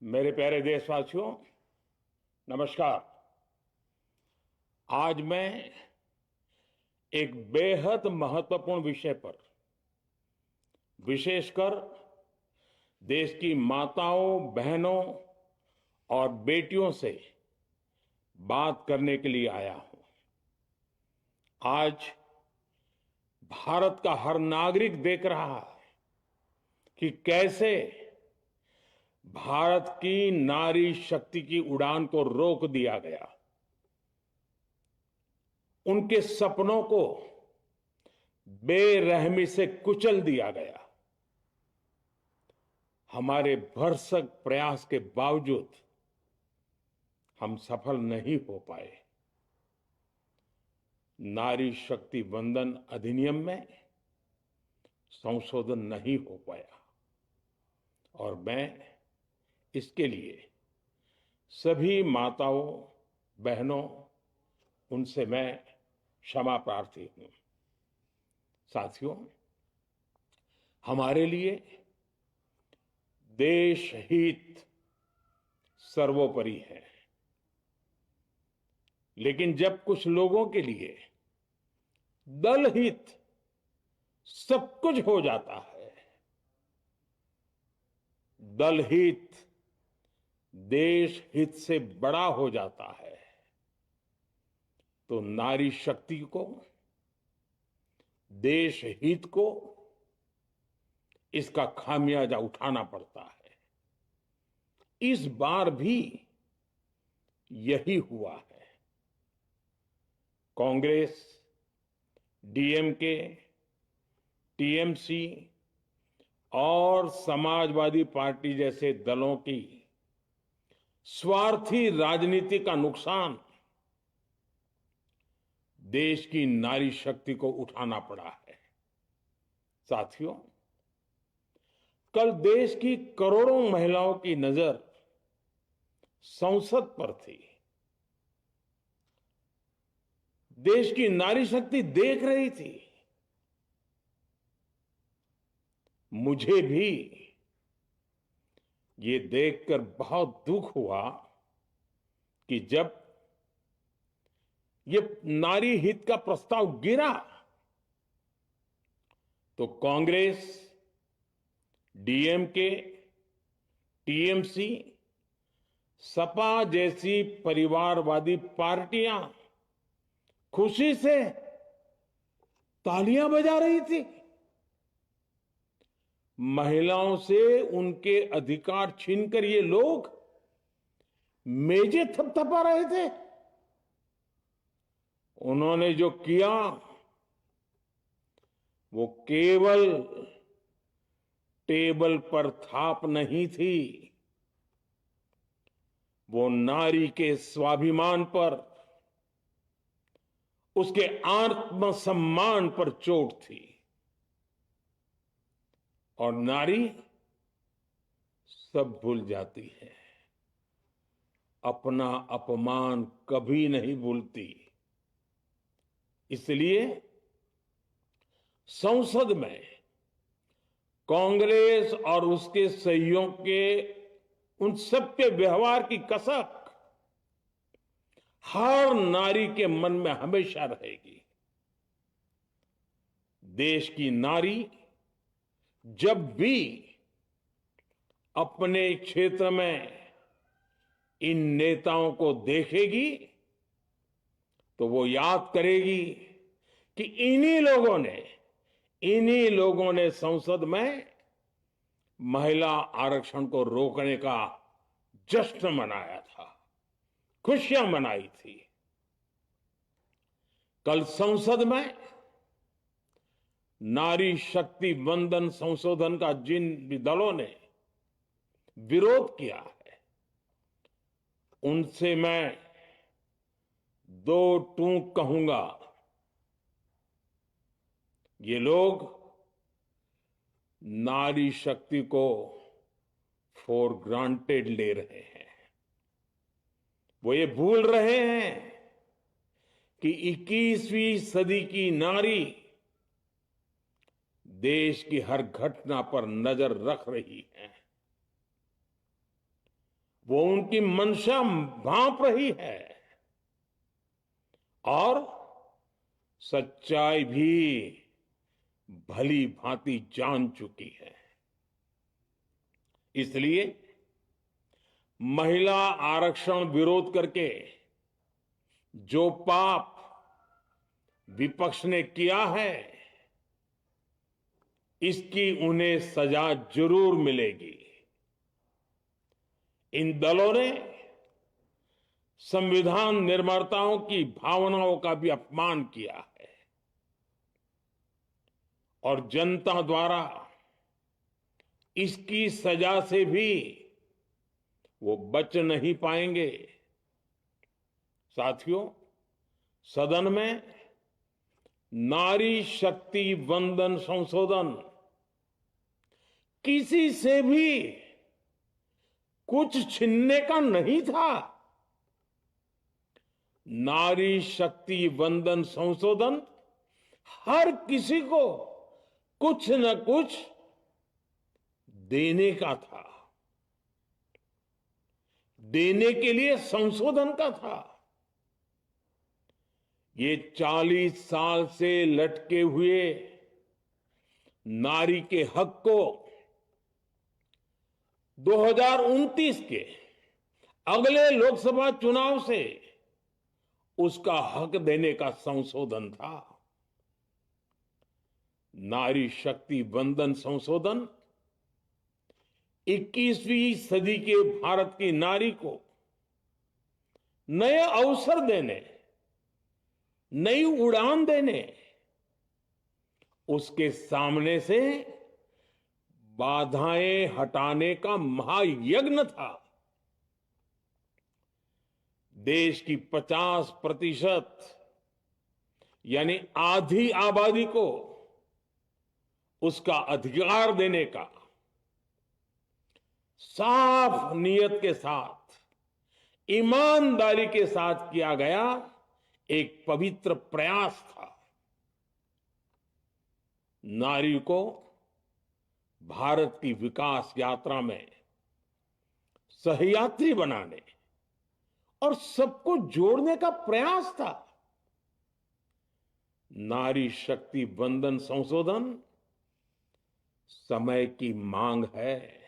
मेरे प्यारे देशवासियों, नमस्कार। आज मैं एक बेहद महत्वपूर्ण विषय पर, विशेषकर देश की माताओं, बहनों और बेटियों से बात करने के लिए आया हूं। आज भारत का हर नागरिक देख रहा है कि कैसे भारत की नारी शक्ति की उड़ान को रोक दिया गया, उनके सपनों को बेरहमी से कुचल दिया गया। हमारे भरसक प्रयास के बावजूद हम सफल नहीं हो पाए। नारी शक्ति वंदन अधिनियम में संशोधन नहीं हो पाया और मैं इसके लिए सभी माताओं, बहनों, उनसे मैं क्षमा प्रार्थी हूं। साथियों, हमारे लिए देश हित सर्वोपरि है, लेकिन जब कुछ लोगों के लिए दल हित सब कुछ हो जाता है, दल हित देश हित से बड़ा हो जाता है, तो नारी शक्ति को, देश हित को इसका खामियाजा उठाना पड़ता है। इस बार भी यही हुआ है। कांग्रेस, डीएमके, टीएमसी और समाजवादी पार्टी जैसे दलों की स्वार्थी राजनीति का नुकसान देश की नारी शक्ति को उठाना पड़ा है। साथियों, कल देश की करोड़ों महिलाओं की नजर संसद पर थी। देश की नारी शक्ति देख रही थी। मुझे भी ये देखकर बहुत दुख हुआ कि जब ये नारी हित का प्रस्ताव गिरा तो कांग्रेस, डीएमके, टीएमसी, सपा जैसी परिवारवादी पार्टियां खुशी से तालियां बजा रही थी। महिलाओं से उनके अधिकार छीनकर ये लोग मेजें थपथपा रहे थे। उन्होंने जो किया वो केवल टेबल पर थाप नहीं थी, वो नारी के स्वाभिमान पर, उसके आत्मसम्मान पर चोट थी। और नारी सब भूल जाती है, अपना अपमान कभी नहीं भूलती। इसलिए संसद में कांग्रेस और उसके सहयोगियों के उन सबके व्यवहार की कसक हर नारी के मन में हमेशा रहेगी। देश की नारी जब भी अपने क्षेत्र में इन नेताओं को देखेगी तो वो याद करेगी कि इन्हीं लोगों ने संसद में महिला आरक्षण को रोकने का जश्न मनाया था, खुशियां मनाई थी। कल संसद में नारी शक्ति वंदन संशोधन का जिन भी दलों ने विरोध किया है, उनसे मैं दो टूक कहूंगा। ये लोग नारी शक्ति को फॉर ग्रांटेड ले रहे हैं। वो ये भूल रहे हैं कि 21वीं सदी की नारी देश की हर घटना पर नजर रख रही है। वो उनकी मंशा भांप रही है और सच्चाई भी भली भांति जान चुकी है। इसलिए महिला आरक्षण विरोध करके जो पाप विपक्ष ने किया है, इसकी उन्हें सजा जरूर मिलेगी। इन दलों ने संविधान निर्माताओं की भावनाओं का भी अपमान किया है और जनता द्वारा इसकी सजा से भी वो बच नहीं पाएंगे। साथियों, सदन में नारी शक्ति वंदन संशोधन किसी से भी कुछ छीनने का नहीं था। नारी शक्ति वंदन संशोधन हर किसी को कुछ न कुछ देने का था, देने के लिए संशोधन का था। ये 40 साल से लटके हुए नारी के हक को 2029 के अगले लोकसभा चुनाव से उसका हक देने का संशोधन था। नारी शक्ति वंदन संशोधन 21वीं सदी के भारत की नारी को नए अवसर देने, नई उड़ान देने, उसके सामने से बाधाएं हटाने का महायज्ञ था। देश की 50% यानी आधी आबादी को उसका अधिकार देने का साफ नियत के साथ, ईमानदारी के साथ किया गया एक पवित्र प्रयास था। नारी को भारत की विकास यात्रा में सहयात्री बनाने और सबको जोड़ने का प्रयास था। नारी शक्ति वंदन संशोधन समय की मांग है।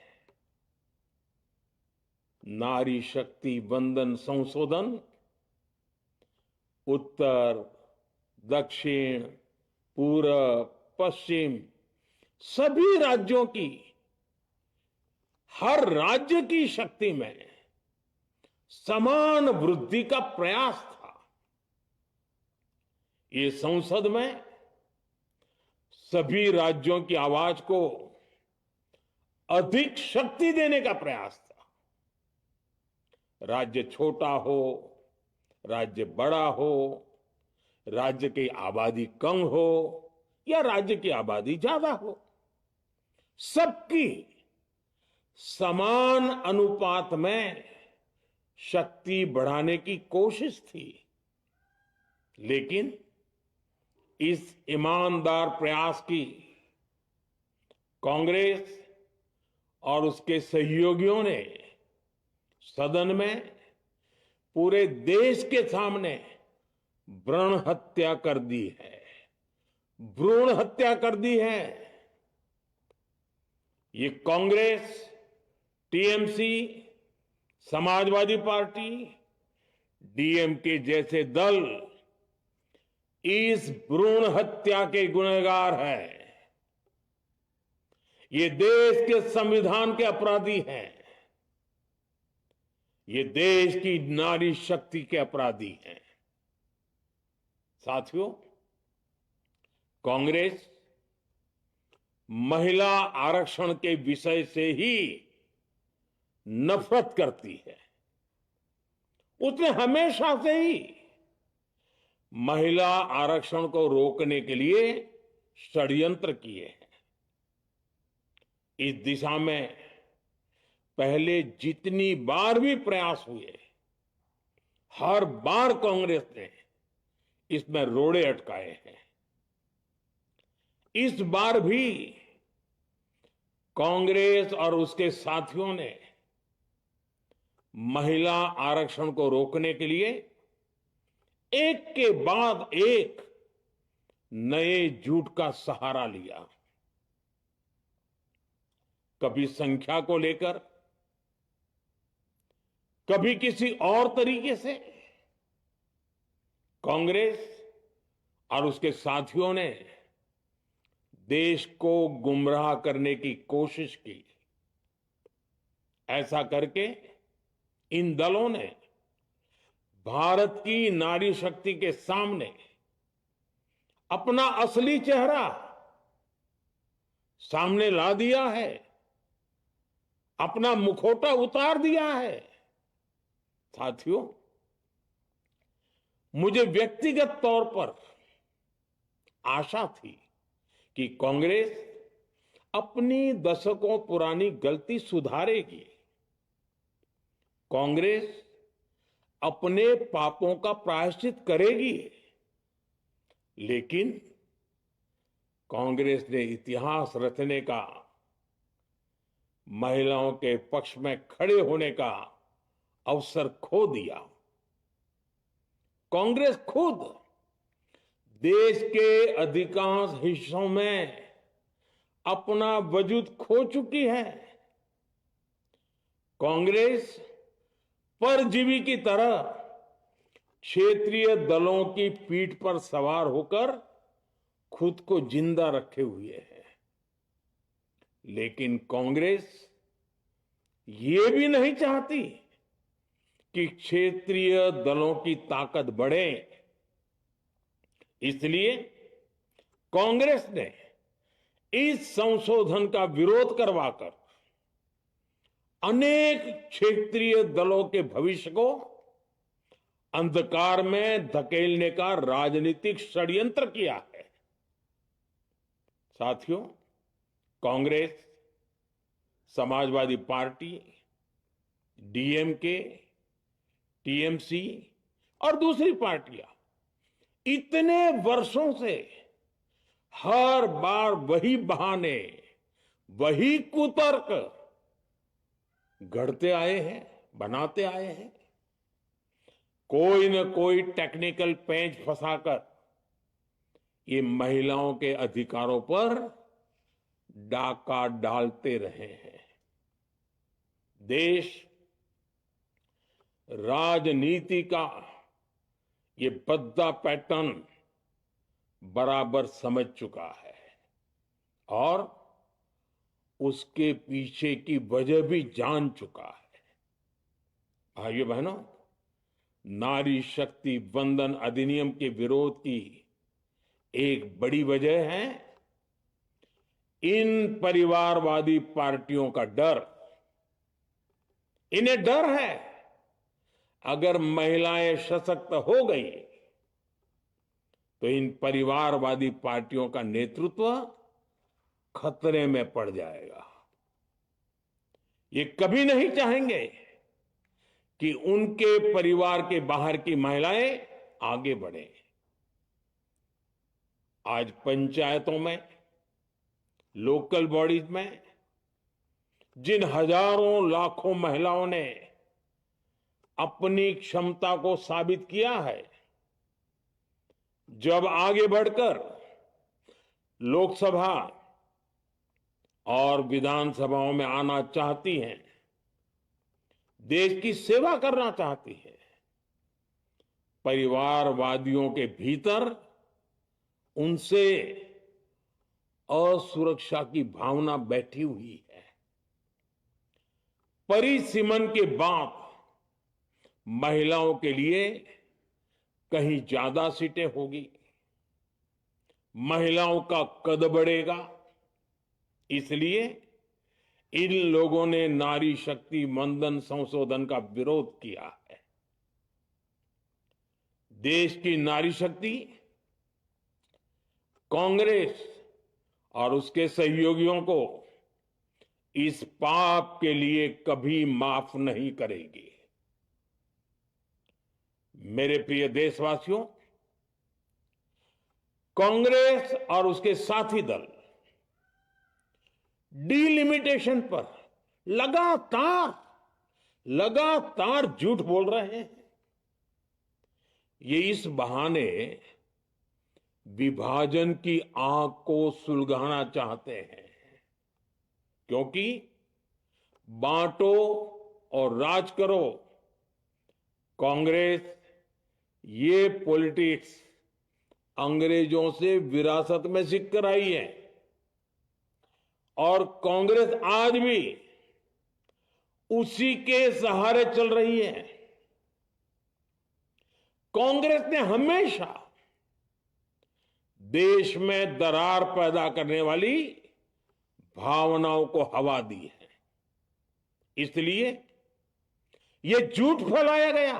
नारी शक्ति वंदन संशोधन उत्तर, दक्षिण, पूर्व, पश्चिम सभी राज्यों की, हर राज्य की शक्ति में समान वृद्धि का प्रयास था। ये संसद में सभी राज्यों की आवाज को अधिक शक्ति देने का प्रयास था। राज्य छोटा हो, राज्य बड़ा हो, राज्य की आबादी कम हो या राज्य की आबादी ज्यादा हो, सबकी समान अनुपात में शक्ति बढ़ाने की कोशिश थी। लेकिन इस ईमानदार प्रयास की कांग्रेस और उसके सहयोगियों ने सदन में पूरे देश के सामने भ्रूण हत्या कर दी है, भ्रूण हत्या कर दी है। ये Congress, TMC, Samajwadi party, DMK जैसे दल इस भ्रूण हत्या के गुनहगार हैं। ये देश के संविधान के अपराधी हैं। ये देश की नारी शक्ति के अपराधी हैं। साथियों, कांग्रेस महिला आरक्षण के विषय से ही नफरत करती है। उसने हमेशा से ही महिला आरक्षण को रोकने के लिए षड्यंत्र किए हैं। इस दिशा में पहले जितनी बार भी प्रयास हुए, हर बार कांग्रेस ने इसमें रोड़े अटकाए हैं। इस बार भी कांग्रेस और उसके साथियों ने महिला आरक्षण को रोकने के लिए एक के बाद एक नए झूठ का सहारा लिया। कभी संख्या को लेकर, कभी किसी और तरीके से कांग्रेस और उसके साथियों ने देश को गुमराह करने की कोशिश की। ऐसा करके इन दलों ने भारत की नारी शक्ति के सामने अपना असली चेहरा सामने ला दिया है, अपना मुखौटा उतार दिया है। साथियों, मुझे व्यक्तिगत तौर पर आशा थी कि कांग्रेस अपनी दशकों पुरानी गलती सुधारेगी। कांग्रेस अपने पापों का प्रायश्चित करेगी। लेकिन कांग्रेस ने इतिहास रचने का, महिलाओं के पक्ष में खड़े होने का अवसर खो दिया। कांग्रेस खुद देश के अधिकांश हिस्सों में अपना वजूद खो चुकी है। कांग्रेस परजीवी की तरह क्षेत्रीय दलों की पीठ पर सवार होकर खुद को जिंदा रखे हुए है। लेकिन कांग्रेस ये भी नहीं चाहती कि क्षेत्रीय दलों की ताकत बढ़े। इसलिए कांग्रेस ने इस संशोधन का विरोध करवाकर अनेक क्षेत्रीय दलों के भविष्य को अंधकार में धकेलने का राजनीतिक षड्यंत्र किया है। साथियों, Congress, Samajwadi party, DMK, TMC और दूसरी पार्टियां इतने वर्षों से हर बार वही बहाने, वही कुतर्क गढ़ते आए हैं, बनाते आए हैं। कोई न कोई टेक्निकल पेंच फंसाकर ये महिलाओं के अधिकारों पर डाका डालते रहे हैं। देश राजनीति का ये भद्दा पैटर्न बराबर समझ चुका है और उसके पीछे की वजह भी जान चुका है। भाइयों बहनों, नारी शक्ति वंदन अधिनियम के विरोध की एक बड़ी वजह है इन परिवारवादी पार्टियों का डर। इन्हें डर है अगर महिलाएं सशक्त हो गई तो इन परिवारवादी पार्टियों का नेतृत्व खतरे में पड़ जाएगा। ये कभी नहीं चाहेंगे कि उनके परिवार के बाहर की महिलाएं आगे बढ़े। आज पंचायतों में, लोकल बॉडीज में जिन हजारों लाखों महिलाओं ने अपनी क्षमता को साबित किया है, जब आगे बढ़कर लोकसभा और विधानसभाओं में आना चाहती हैं, देश की सेवा करना चाहती है, परिवारवादियों के भीतर उनसे असुरक्षा की भावना बैठी हुई है। परिसीमन के बाद महिलाओं के लिए कहीं ज्यादा सीटें होगी, महिलाओं का कद बढ़ेगा। इसलिए इन लोगों ने नारी शक्ति वंदन संशोधन का विरोध किया है। देश की नारी शक्ति कांग्रेस और उसके सहयोगियों को इस पाप के लिए कभी माफ नहीं करेगी। मेरे प्रिय देशवासियों, कांग्रेस और उसके साथी दल डिलिमिटेशन पर लगातार लगातार झूठ बोल रहे हैं। ये इस बहाने विभाजन की आग को सुलगाना चाहते हैं, क्योंकि बांटो और राज करो, कांग्रेस ये पॉलिटिक्स अंग्रेजों से विरासत में सीख कर आई है और कांग्रेस आज भी उसी के सहारे चल रही है। कांग्रेस ने हमेशा देश में दरार पैदा करने वाली भावनाओं को हवा दी है। इसलिए यह झूठ फैलाया गया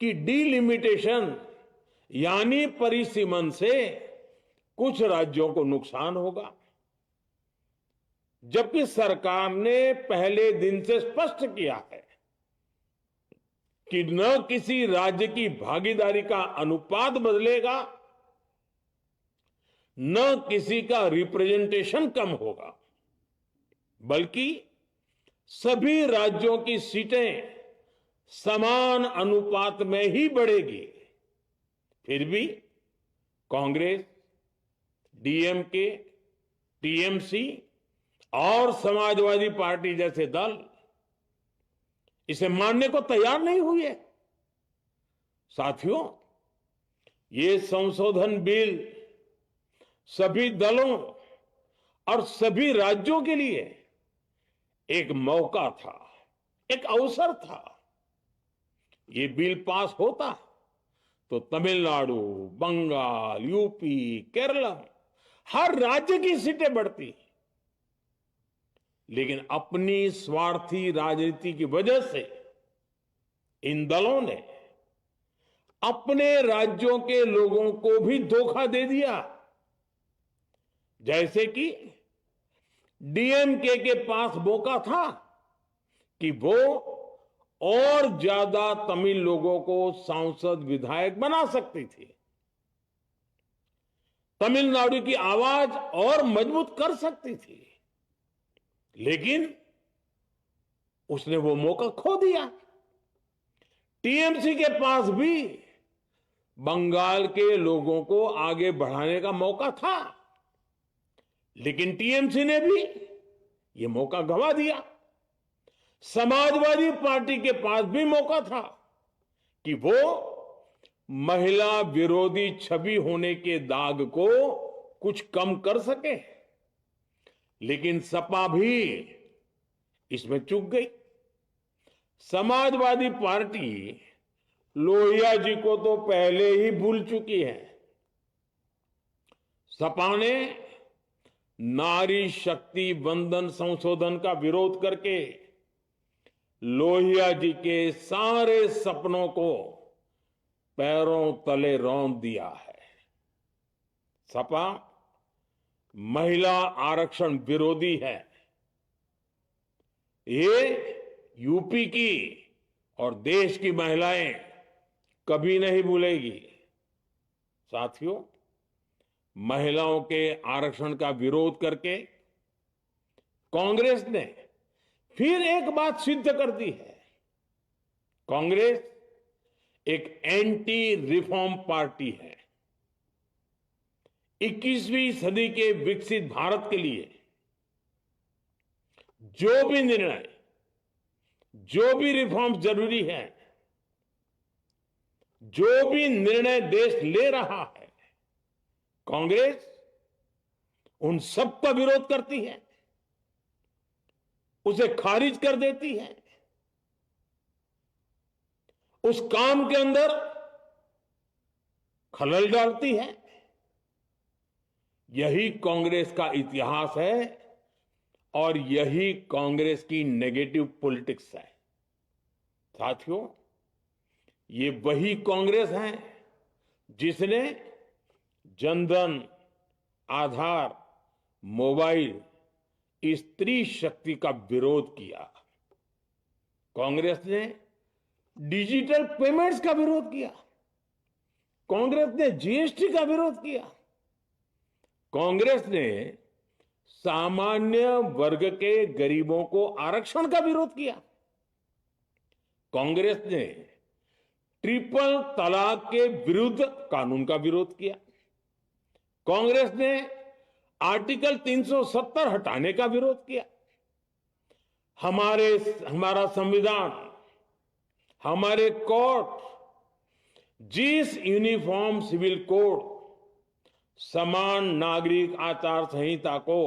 कि डीलिमिटेशन यानी परिसीमन से कुछ राज्यों को नुकसान होगा, जबकि सरकार ने पहले दिन से स्पष्ट किया है कि न किसी राज्य की भागीदारी का अनुपात बदलेगा, न किसी का रिप्रेजेंटेशन कम होगा, बल्कि सभी राज्यों की सीटें समान अनुपात में ही बढ़ेगी। फिर भी कांग्रेस, डीएमके, टीएमसी और समाजवादी पार्टी जैसे दल इसे मानने को तैयार नहीं हुए। साथियों, ये संशोधन बिल सभी दलों और सभी राज्यों के लिए एक मौका था, एक अवसर था। ये बिल पास होता तो तमिलनाडु, बंगाल, यूपी, केरला हर राज्य की सीटें बढ़ती, लेकिन अपनी स्वार्थी राजनीति की वजह से इन दलों ने अपने राज्यों के लोगों को भी धोखा दे दिया। जैसे कि डीएमके के पास मौका था कि वो और ज्यादा तमिल लोगों को सांसद विधायक बना सकती थी, तमिलनाडु की आवाज और मजबूत कर सकती थी, लेकिन उसने वो मौका खो दिया। टीएमसी के पास भी बंगाल के लोगों को आगे बढ़ाने का मौका था, लेकिन टीएमसी ने भी ये मौका गंवा दिया। समाजवादी पार्टी के पास भी मौका था कि वो महिला विरोधी छवि होने के दाग को कुछ कम कर सके, लेकिन सपा भी इसमें चूक गई। समाजवादी पार्टी लोहिया जी को तो पहले ही भूल चुकी है। सपा ने नारी शक्ति वंदन संशोधन का विरोध करके लोहिया जी के सारे सपनों को पैरों तले रौंद दिया है। सपा महिला आरक्षण विरोधी है। ये यूपी की और देश की महिलाएं कभी नहीं भूलेगी। साथियों, महिलाओं के आरक्षण का विरोध करके कांग्रेस ने फिर एक बात सिद्ध कर दी है। कांग्रेस एक एंटी रिफॉर्म पार्टी है। 21वीं सदी के विकसित भारत के लिए जो भी निर्णय, जो भी रिफॉर्म जरूरी है, जो भी निर्णय देश ले रहा है, कांग्रेस उन सब का विरोध करती है, उसे खारिज कर देती है, उस काम के अंदर खलल डालती है। यही कांग्रेस का इतिहास है और यही कांग्रेस की नेगेटिव पॉलिटिक्स है। साथियों, ये वही कांग्रेस है जिसने जनधन, आधार, मोबाइल, स्त्री शक्ति का विरोध किया। कांग्रेस ने डिजिटल पेमेंट्स का विरोध किया। कांग्रेस ने जीएसटी का विरोध किया। कांग्रेस ने सामान्य वर्ग के गरीबों को आरक्षण का विरोध किया। कांग्रेस ने ट्रिपल तलाक के विरुद्ध कानून का विरोध किया। कांग्रेस ने आर्टिकल 370 हटाने का विरोध किया। हमारा संविधान, हमारे कोर्ट जिस यूनिफॉर्म सिविल कोड, समान नागरिक आचार संहिता को,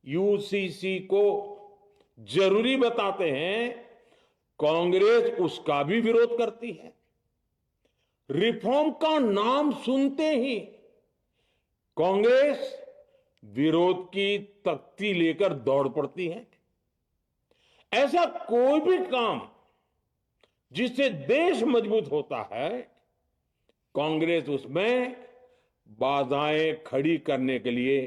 यूसीसी को जरूरी बताते हैं, कांग्रेस उसका भी विरोध करती है। रिफॉर्म का नाम सुनते ही कांग्रेस विरोध की तख्ती लेकर दौड़ पड़ती है। ऐसा कोई भी काम जिससे देश मजबूत होता है, कांग्रेस उसमें बाधाएं खड़ी करने के लिए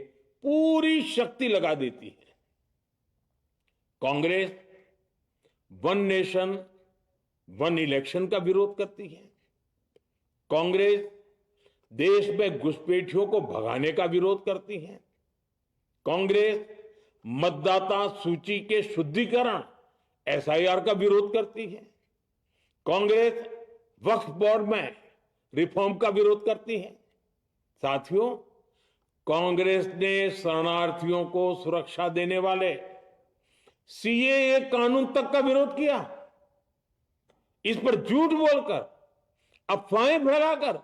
पूरी शक्ति लगा देती है। Congress one nation one election का विरोध करती है। कांग्रेस देश में घुसपैठियों को भगाने का विरोध करती है। कांग्रेस मतदाता सूची के शुद्धिकरण एसआईआर का विरोध करती है। कांग्रेस वक्फ बोर्ड में रिफॉर्म का विरोध करती है। साथियों, कांग्रेस ने शरणार्थियों को सुरक्षा देने वाले सीएए कानून तक का विरोध किया। इस पर झूठ बोलकर, अफवाहें फैलाकर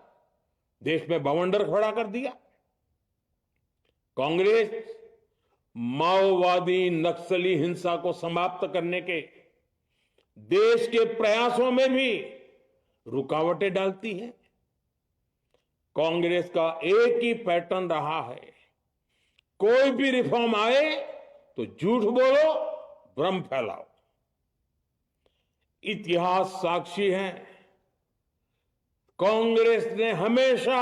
देश में बवंडर खड़ा कर दिया। कांग्रेस माओवादी नक्सली हिंसा को समाप्त करने के देश के प्रयासों में भी रुकावटें डालती है। कांग्रेस का एक ही पैटर्न रहा है, कोई भी रिफॉर्म आए तो झूठ बोलो, भ्रम फैलाओ। इतिहास साक्षी है, कांग्रेस ने हमेशा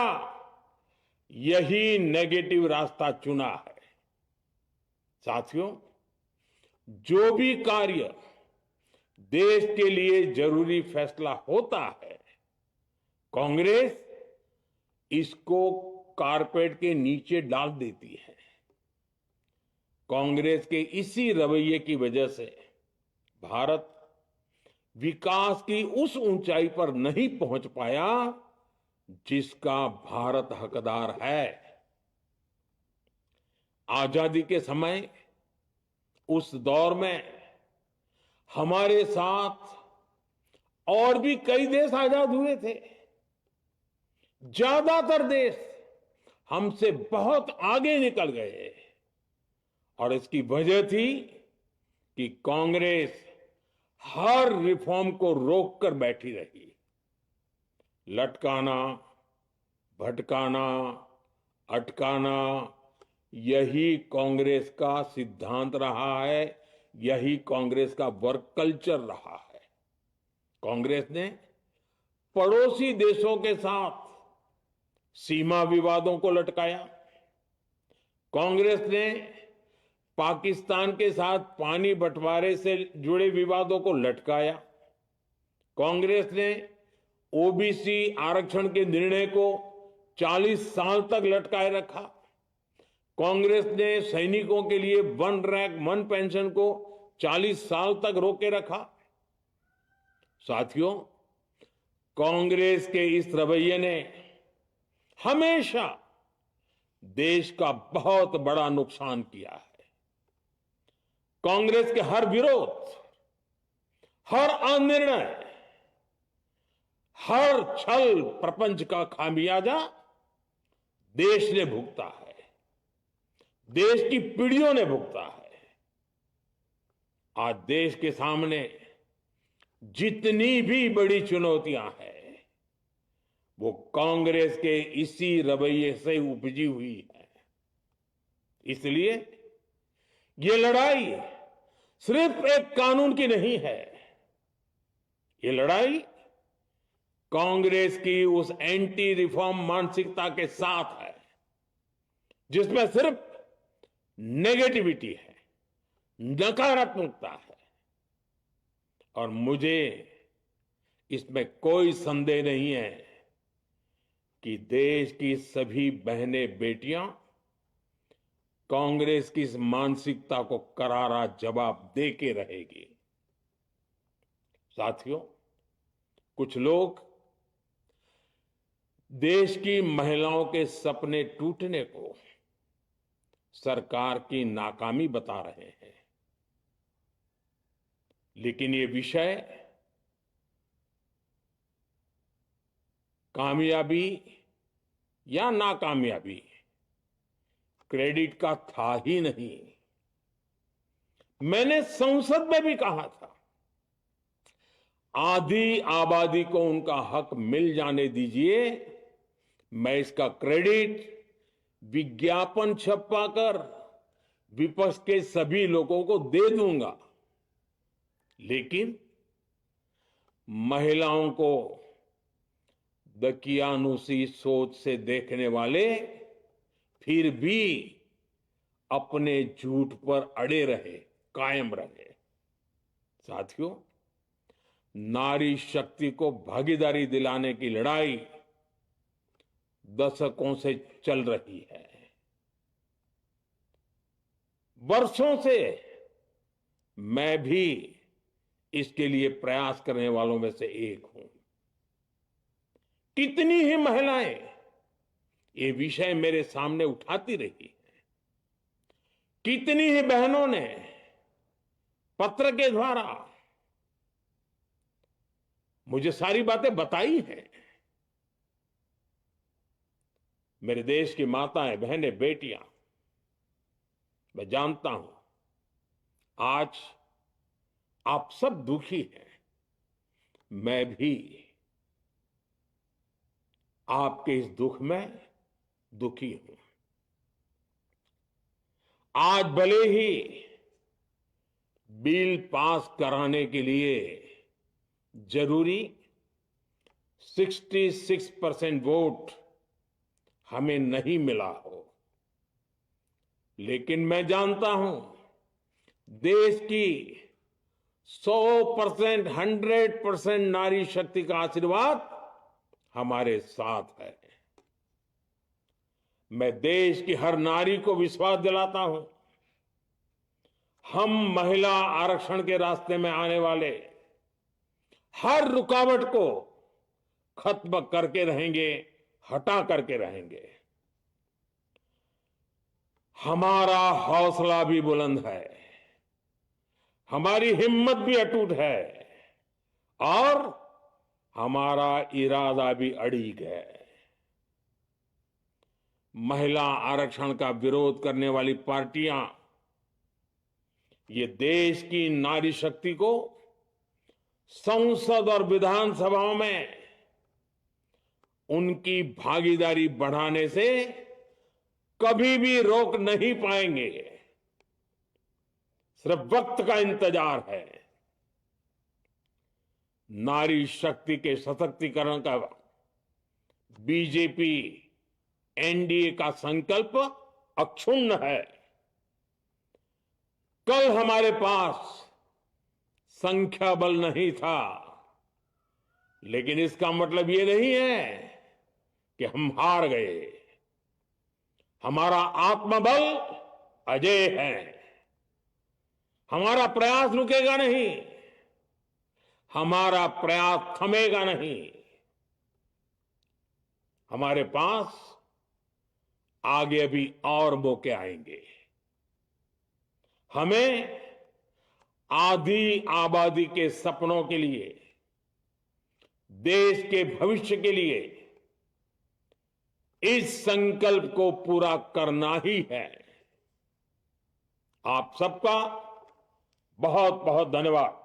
यही नेगेटिव रास्ता चुना है। साथियों, जो भी कार्य देश के लिए जरूरी फैसला होता है, कांग्रेस इसको कारपेट के नीचे डाल देती है। कांग्रेस के इसी रवैये की वजह से भारत विकास की उस ऊंचाई पर नहीं पहुंच पाया जिसका भारत हकदार है। आजादी के समय उस दौर में हमारे साथ और भी कई देश आजाद हुए थे। ज्यादातर देश हमसे बहुत आगे निकल गए और इसकी वजह थी कि कांग्रेस हर रिफॉर्म को रोक कर बैठी रही। लटकाना, भटकाना, अटकाना, यही कांग्रेस का सिद्धांत रहा है, यही कांग्रेस का वर्क कल्चर रहा है। कांग्रेस ने पड़ोसी देशों के साथ सीमा विवादों को लटकाया। कांग्रेस ने पाकिस्तान के साथ पानी बंटवारे से जुड़े विवादों को लटकाया। कांग्रेस ने ओबीसी आरक्षण के निर्णय को 40 साल तक लटकाए रखा। कांग्रेस ने सैनिकों के लिए वन रैंक वन पेंशन को 40 साल तक रोके रखा। साथियों, कांग्रेस के इस रवैये ने हमेशा देश का बहुत बड़ा नुकसान किया है। कांग्रेस के हर विरोध, हर अनिर्णय, हर छल प्रपंच का खामियाजा देश ने भुगता है, देश की पीढ़ियों ने भुगता है। आज देश के सामने जितनी भी बड़ी चुनौतियां हैं, वो कांग्रेस के इसी रवैये से उपजी हुई है। इसलिए ये लड़ाई सिर्फ एक कानून की नहीं है, ये लड़ाई कांग्रेस की उस एंटी रिफॉर्म मानसिकता के साथ है जिसमें सिर्फ नेगेटिविटी है, नकारात्मकता है। और मुझे इसमें कोई संदेह नहीं है कि देश की सभी बहनें बेटियां कांग्रेस की इस मानसिकता को करारा जवाब दे के रहेगी। साथियों, कुछ लोग देश की महिलाओं के सपने टूटने को सरकार की नाकामी बता रहे हैं, लेकिन ये विषय कामयाबी या नाकामयाबी क्रेडिट का था ही नहीं। मैंने संसद में भी कहा था, आधी आबादी को उनका हक मिल जाने दीजिए, मैं इसका क्रेडिट विज्ञापन छपवाकर विपक्ष के सभी लोगों को दे दूंगा। लेकिन महिलाओं को दकियानुसी सोच से देखने वाले फिर भी अपने झूठ पर अड़े रहे, कायम रहे। साथियों, नारी शक्ति को भागीदारी दिलाने की लड़ाई दशकों से चल रही है। वर्षों से मैं भी इसके लिए प्रयास करने वालों में से एक हूं। कितनी ही महिलाएं ये विषय मेरे सामने उठाती रही हैं, कितनी ही बहनों ने पत्र के द्वारा मुझे सारी बातें बताई हैं। मेरे देश की माताएं, बहनें, बेटियां, मैं जानता हूं आज आप सब दुखी हैं। मैं भी आपके इस दुख में दुखी हूं। आज भले ही बिल पास कराने के लिए जरूरी 66% वोट हमें नहीं मिला हो, लेकिन मैं जानता हूं देश की 100%, 100% नारी शक्ति का आशीर्वाद हमारे साथ है। मैं देश की हर नारी को विश्वास दिलाता हूं, हम महिला आरक्षण के रास्ते में आने वाले हर रुकावट को खत्म करके रहेंगे, हटा करके रहेंगे। हमारा हौसला भी बुलंद है, हमारी हिम्मत भी अटूट है और हमारा इरादा भी अड़िग है। महिला आरक्षण का विरोध करने वाली पार्टियां ये देश की नारी शक्ति को संसद और विधानसभाओं में उनकी भागीदारी बढ़ाने से कभी भी रोक नहीं पाएंगे। सिर्फ वक्त का इंतजार है। नारी शक्ति के सशक्तिकरण का बीजेपी एनडीए का संकल्प अक्षुण्ण है। कल हमारे पास संख्या बल नहीं था, लेकिन इसका मतलब ये नहीं है कि हम हार गए। हमारा आत्मबल अजेय है। हमारा प्रयास रुकेगा नहीं, हमारा प्रयास थमेगा नहीं। हमारे पास आगे अभी और मौके आएंगे। हमें आधी आबादी के सपनों के लिए, देश के भविष्य के लिए इस संकल्प को पूरा करना ही है। आप सबका बहुत बहुत धन्यवाद।